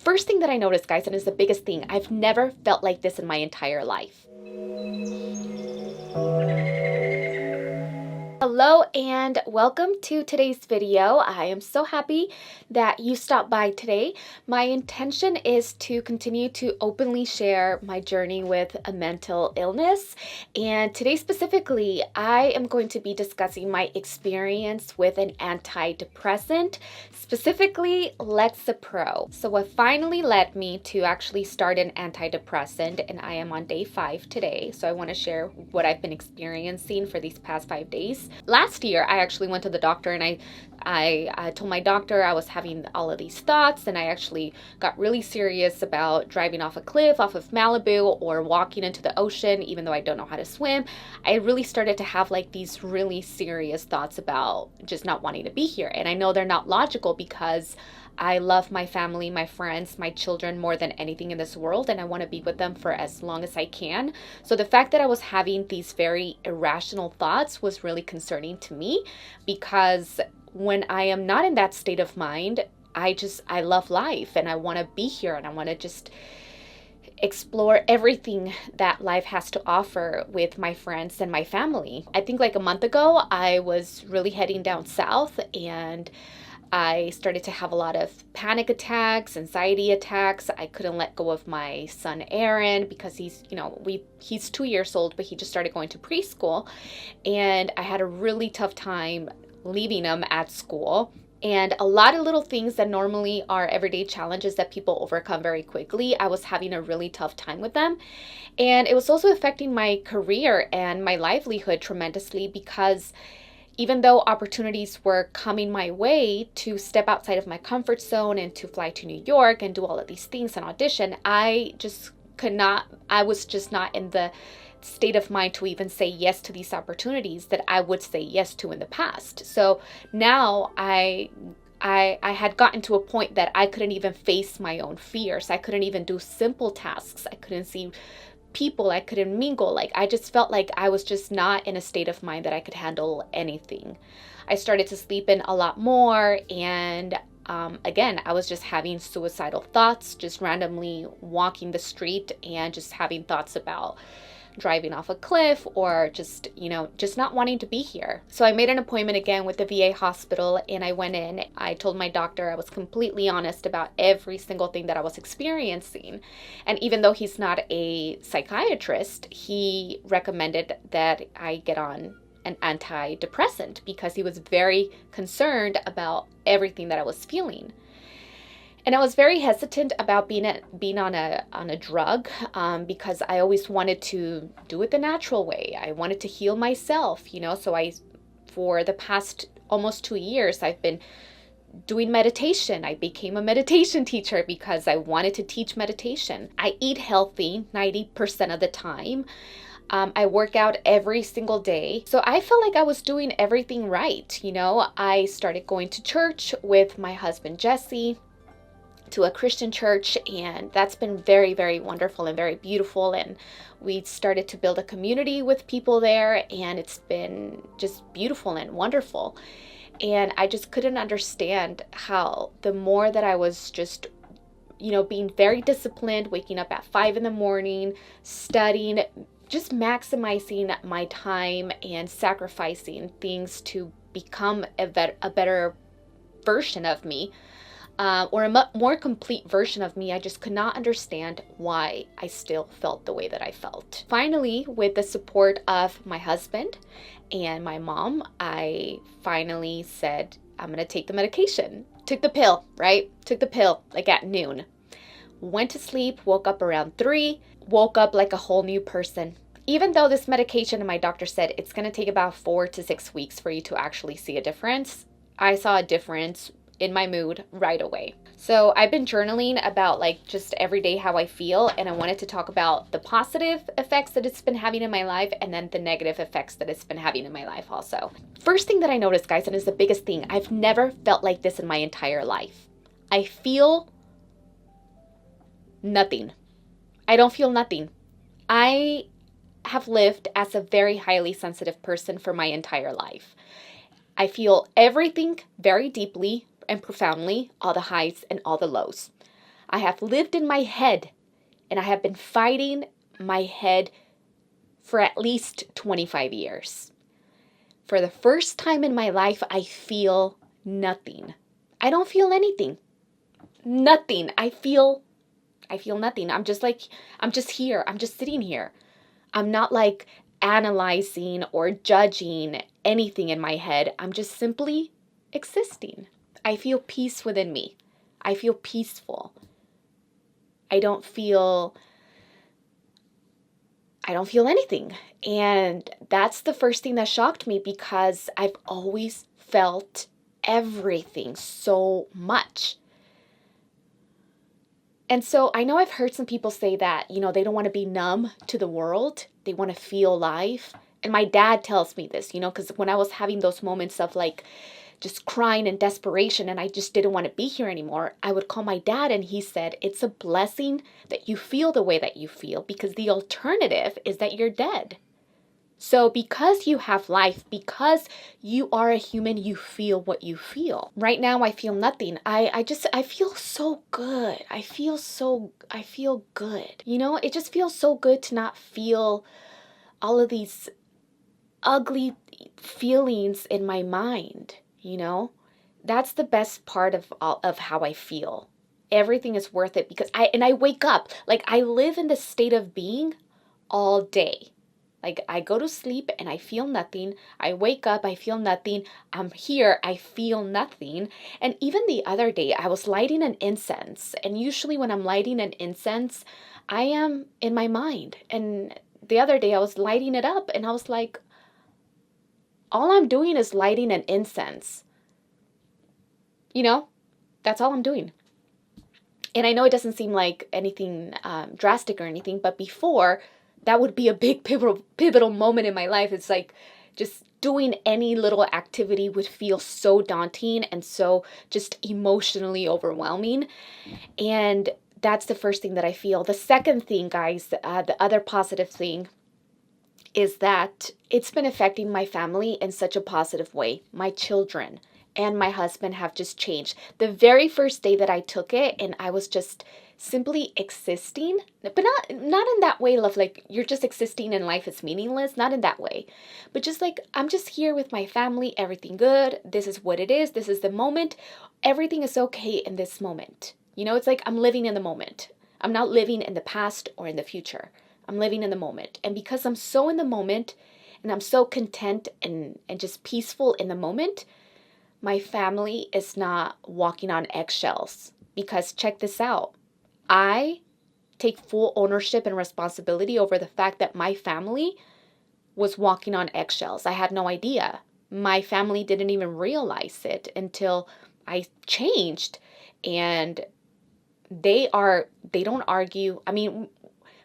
First thing that I noticed, guys, and it's the biggest thing, I've never felt like this in my entire life. Hello and welcome to today's video. I am so happy that you stopped by today. My intention is to continue to openly share my journey with a mental illness, and today specifically I am going to be discussing my experience with an antidepressant, specifically Lexapro. So what finally led me to actually start an antidepressant, and I am on day 5 today, so I want to share what I've been experiencing for these past 5 days. Last year, I actually went to the doctor and I told my doctor I was having all of these thoughts, and I actually got really serious about driving off a cliff off of Malibu or walking into the ocean, even though I don't know how to swim. I really started to have like these really serious thoughts about just not wanting to be here. And I know they're not logical because I love my family, my friends, my children more than anything in this world, and I want to be with them for as long as I can. So the fact that I was having these very irrational thoughts was really concerning to me, because when I am not in that state of mind, I love life and I want to be here and I want to just explore everything that life has to offer with my friends and my family. I think like a month ago, I was really heading down south and I started to have a lot of panic attacks, anxiety attacks. I couldn't let go of my son Aaron because he's 2 years old, but he just started going to preschool. And I had a really tough time leaving him at school. And a lot of little things that normally are everyday challenges that people overcome very quickly, I was having a really tough time with them. And it was also affecting my career and my livelihood tremendously, because even though opportunities were coming my way to step outside of my comfort zone and to fly to New York and do all of these things and audition, I was just not in the state of mind to even say yes to these opportunities that I would say yes to in the past. So now I had gotten to a point that I couldn't even face my own fears. I couldn't even do simple tasks. I couldn't see people, I couldn't mingle. Like, I just felt like I was just not in a state of mind that I could handle anything. I started to sleep in a lot more, and again, I was just having suicidal thoughts, just randomly walking the street and just having thoughts about driving off a cliff or just not wanting to be here. So I made an appointment again with the VA hospital, and I went in. I told my doctor I was completely honest about every single thing that I was experiencing. And even though he's not a psychiatrist, he recommended that I get on an antidepressant because he was very concerned about everything that I was feeling. And I was very hesitant about being on a drug because I always wanted to do it the natural way. I wanted to heal myself, So for the past almost 2 years, I've been doing meditation. I became a meditation teacher because I wanted to teach meditation. I eat healthy 90% of the time. I work out every single day. So I felt like I was doing everything right. I started going to church with my husband, Jesse, to a Christian church, and that's been very, very wonderful and very beautiful. And we started to build a community with people there, and it's been just beautiful and wonderful. And I just couldn't understand how the more that I was just being very disciplined, waking up at 5 in the morning, studying, just maximizing my time and sacrificing things to become a better version of me, or a more complete version of me. I just could not understand why I still felt the way that I felt. Finally, with the support of my husband and my mom, I finally said, I'm going to take the medication. Took the pill, right? Took the pill like at noon. Went to sleep, woke up around 3, woke up like a whole new person. Even though this medication, and my doctor said it's going to take about 4 to 6 weeks for you to actually see a difference, I saw a difference in my mood right away. So I've been journaling about like just every day how I feel, and I wanted to talk about the positive effects that it's been having in my life and then the negative effects that it's been having in my life also. First thing that I noticed, guys, and it's the biggest thing, I've never felt like this in my entire life. I feel nothing. I don't feel nothing. I have lived as a very highly sensitive person for my entire life. I feel everything very deeply and profoundly, all the highs and all the lows. I have lived in my head, and I have been fighting my head for at least 25 years. For the first time in my life, I feel nothing. I don't feel anything. Nothing. I feel nothing. I'm just here. I'm just sitting here. I'm not like analyzing or judging anything in my head. I'm just simply existing. I feel peace within me. I feel peaceful. I don't feel anything. And that's the first thing that shocked me, because I've always felt everything so much. And so I know I've heard some people say that, they don't want to be numb to the world. They want to feel life. And my dad tells me this, because when I was having those moments of like just crying in desperation and I just didn't want to be here anymore, I would call my dad, and he said, it's a blessing that you feel the way that you feel, because the alternative is that you're dead. So because you have life, because you are a human, you feel what you feel. Right now, I feel nothing. I feel so good. I feel good. It just feels so good to not feel all of these ugly feelings in my mind. That's the best part of how I feel. Everything is worth it, because I wake up, like I live in the state of being all day. Like I go to sleep and I feel nothing. I wake up, I feel nothing. I'm here, I feel nothing. And even the other day, I was lighting an incense. And usually when I'm lighting an incense, I am in my mind. And the other day I was lighting it up and I was like, all I'm doing is lighting an incense. That's all I'm doing. And I know it doesn't seem like anything drastic or anything, but before, that would be a big pivotal moment in my life. It's like just doing any little activity would feel so daunting and so just emotionally overwhelming. And that's the first thing that I feel. The second thing, guys, the other positive thing is that it's been affecting my family in such a positive way. My children and my husband have just changed. The very first day that I took it, and I was just simply existing, but not in that way of like you're just existing and life is meaningless, not in that way, but just like I'm just here with my family, everything good, this is what it is, this is the moment, everything is okay in this moment. It's like I'm living in the moment. I'm not living in the past or in the future. I'm living in the moment. And because I'm so in the moment and I'm so content and just peaceful in the moment, my family is not walking on eggshells. Because check this out. I take full ownership and responsibility over the fact that my family was walking on eggshells. I had no idea. My family didn't even realize it until I changed. And they don't argue. I mean,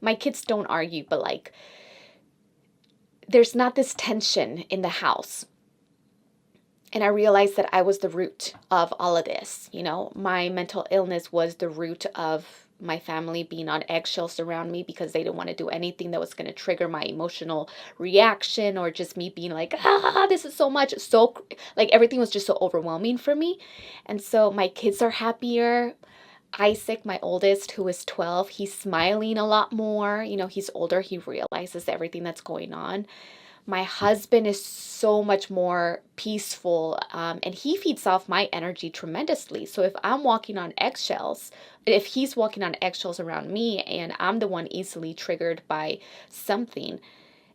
my kids don't argue, but like, there's not this tension in the house. And I realized that I was the root of all of this. My mental illness was the root of my family being on eggshells around me, because they didn't want to do anything that was going to trigger my emotional reaction, or just me being like, this is so much. So like everything was just so overwhelming for me. And so my kids are happier. Isaac, my oldest, who is 12, he's smiling a lot more. He's older. He realizes everything that's going on. My husband is so much more peaceful, and he feeds off my energy tremendously. So if I'm walking on eggshells, if he's walking on eggshells around me and I'm the one easily triggered by something,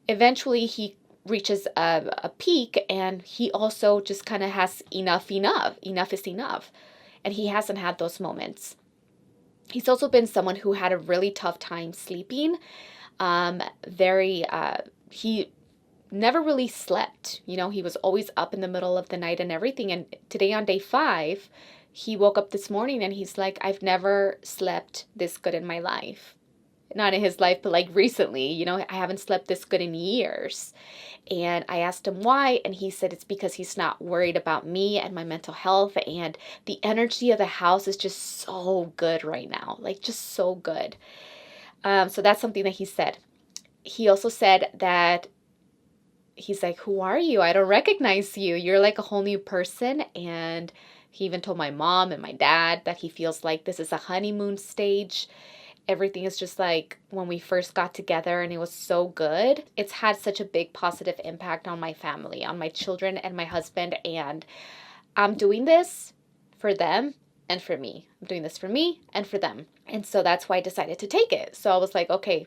eventually he reaches a peak, and he also just kind of has enough is enough. And he hasn't had those moments. He's also been someone who had a really tough time sleeping. He never really slept. He was always up in the middle of the night and everything. And today on day 5, he woke up this morning and he's like, I've never slept this good in my life. Not in his life, but like recently, I haven't slept this good in years. And I asked him why, and he said it's because he's not worried about me and my mental health, and the energy of the house is just so good right now, like just so good. So that's something that he said. He also said that he's like, who are you? I don't recognize you. You're like a whole new person. And He even told my mom and my dad that he feels like this is a honeymoon stage. Everything is just like when we first got together, and it was so good. It's had such a big positive impact on my family, on my children and my husband. And I'm doing this for them and for me. I'm doing this for me and for them. And so that's why I decided to take it. So I was like, okay,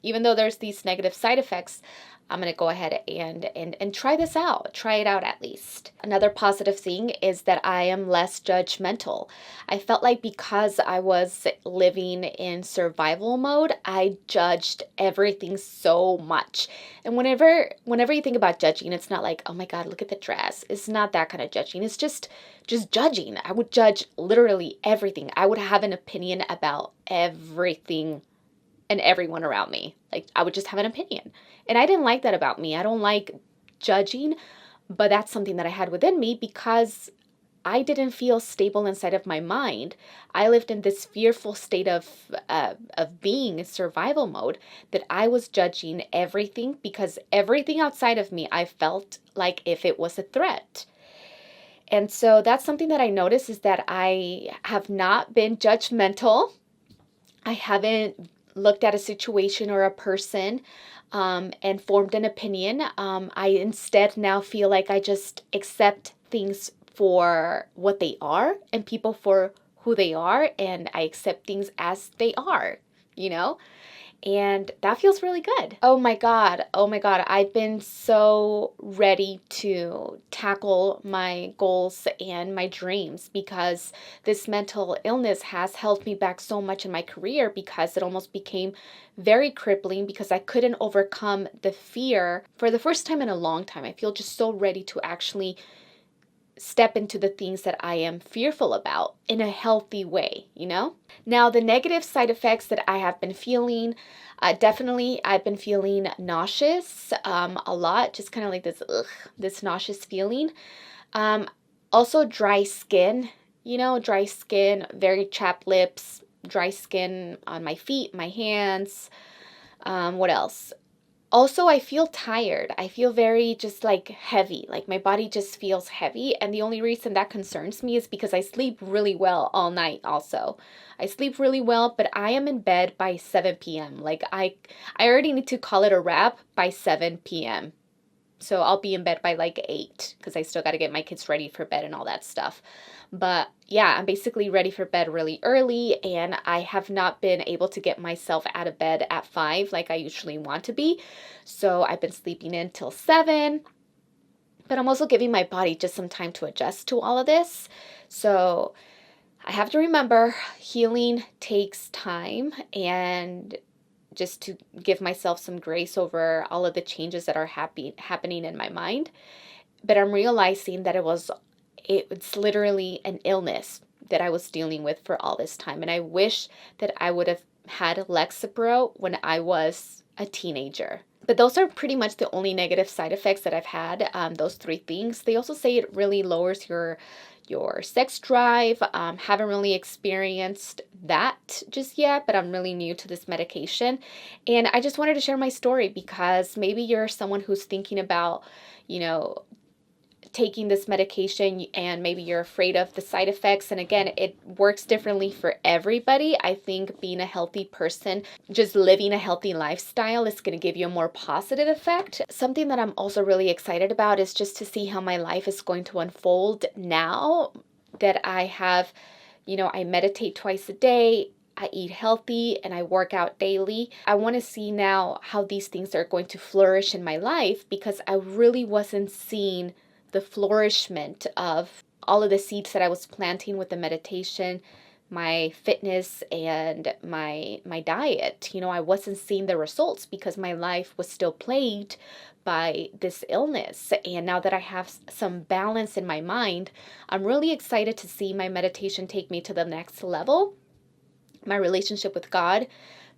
even though there's these negative side effects, I'm going to go ahead and try this out. Try it out at least. Another positive thing is that I am less judgmental. I felt like because I was living in survival mode, I judged everything so much. And whenever you think about judging, it's not like, oh my God, look at the dress. It's not that kind of judging. It's just judging. I would judge literally everything. I would have an opinion about everything and everyone around me. Like, I would just have an opinion. And I didn't like that about me. I don't like judging, but that's something that I had within me because I didn't feel stable inside of my mind. I lived in this fearful state of being in survival mode, that I was judging everything because everything outside of me, I felt like if it was a threat. And so that's something that I noticed, is that I have not been judgmental. I haven't looked at a situation or a person and formed an opinion. I instead now feel like I just accept things for what they are and people for who they are, and I accept things as they are, you know? And that feels really good. Oh my God. I've been so ready to tackle my goals and my dreams, because this mental illness has held me back so much in my career, because it almost became very crippling because I couldn't overcome the fear for the first time in a long time. I feel just so ready to actually step into the things that I am fearful about in a healthy way, you know? Now, the negative side effects that I have been feeling, definitely I've been feeling nauseous a lot, just kind of like this nauseous feeling. Also dry skin, dry skin, very chapped lips, dry skin on my feet, my hands. What else? Also, I feel tired. I feel very just like heavy, like my body just feels heavy. And the only reason that concerns me is because I sleep really well all night also. I sleep really well, but I am in bed by 7 p.m. Like I already need to call it a wrap by 7 p.m. So I'll be in bed by like 8 because I still got to get my kids ready for bed and all that stuff. But yeah, I'm basically ready for bed really early, and I have not been able to get myself out of bed at 5 like I usually want to be. So I've been sleeping in till 7, but I'm also giving my body just some time to adjust to all of this. So I have to remember, healing takes time, and just to give myself some grace over all of the changes that are happening in my mind. But I'm realizing that it's literally an illness that I was dealing with for all this time. And I wish that I would have had Lexapro when I was a teenager. But those are pretty much the only negative side effects that I've had, those 3 things. They also say it really lowers your sex drive. Haven't really experienced that just yet, but I'm really new to this medication. And I just wanted to share my story because maybe you're someone who's thinking about, taking this medication, and maybe you're afraid of the side effects. And again, it works differently for everybody. I think being a healthy person, just living a healthy lifestyle, is going to give you a more positive effect. Something that I'm also really excited about is just to see how my life is going to unfold now that I have, I meditate twice a day, I eat healthy, and I work out daily. I want to see now how these things are going to flourish in my life, because I really wasn't seeing the flourishment of all of the seeds that I was planting with the meditation, my fitness, and my diet. I wasn't seeing the results because my life was still plagued by this illness. And now that I have some balance in my mind, I'm really excited to see my meditation take me to the next level. My relationship with God,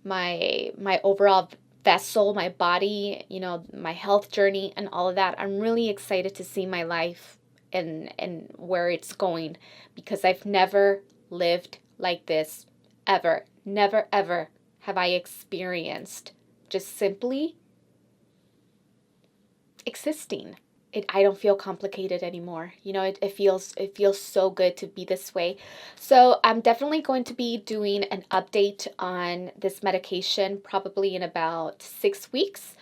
my overall vessel, my body, my health journey and all of that. I'm really excited to see my life and where it's going, because I've never lived like this ever. Never, ever have I experienced just simply existing. I don't feel complicated anymore. You know, it feels so good to be this way. So I'm definitely going to be doing an update on this medication probably in about 6 weeks.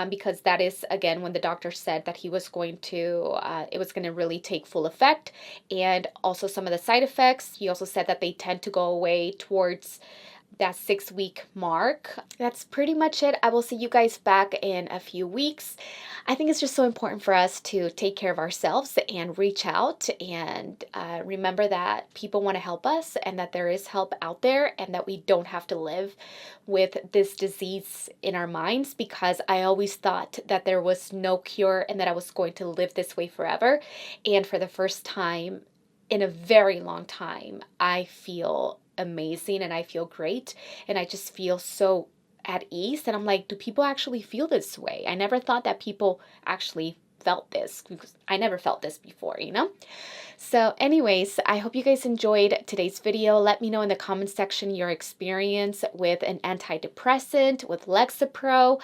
Because that is, again, when the doctor said that he was going to, it was going to really take full effect. And also some of the side effects, he also said that they tend to go away towards that 6 week mark. That's pretty much it. I will see you guys back in a few weeks. I think it's just so important for us to take care of ourselves and reach out and remember that people want to help us and that there is help out there and that we don't have to live with this disease in our minds, because I always thought that there was no cure and that I was going to live this way forever. And for the first time in a very long time, I feel amazing and I feel great and I just feel so at ease. And I'm like, do people actually feel this way? I never thought that people actually felt this, because I never felt this before, you know? So anyways, I hope you guys enjoyed today's video. Let me know in the comment section your experience with an antidepressant, with Lexapro.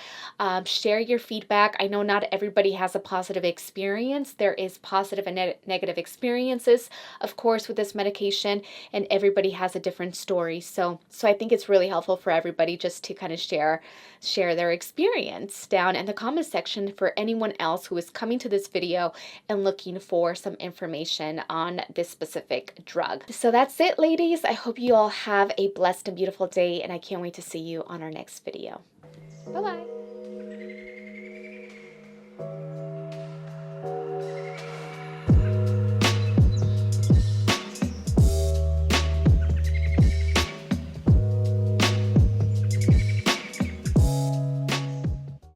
Share your feedback. I know not everybody has a positive experience. There is positive and negative experiences, of course, with this medication, and everybody has a different story. So I think it's really helpful for everybody just to kind of share their experience down in the comment section for anyone else who is coming to this video and looking for some information on this specific drug. So that's it, ladies. I hope you all have a blessed and beautiful day, and I can't wait to see you on our next video. Bye-bye.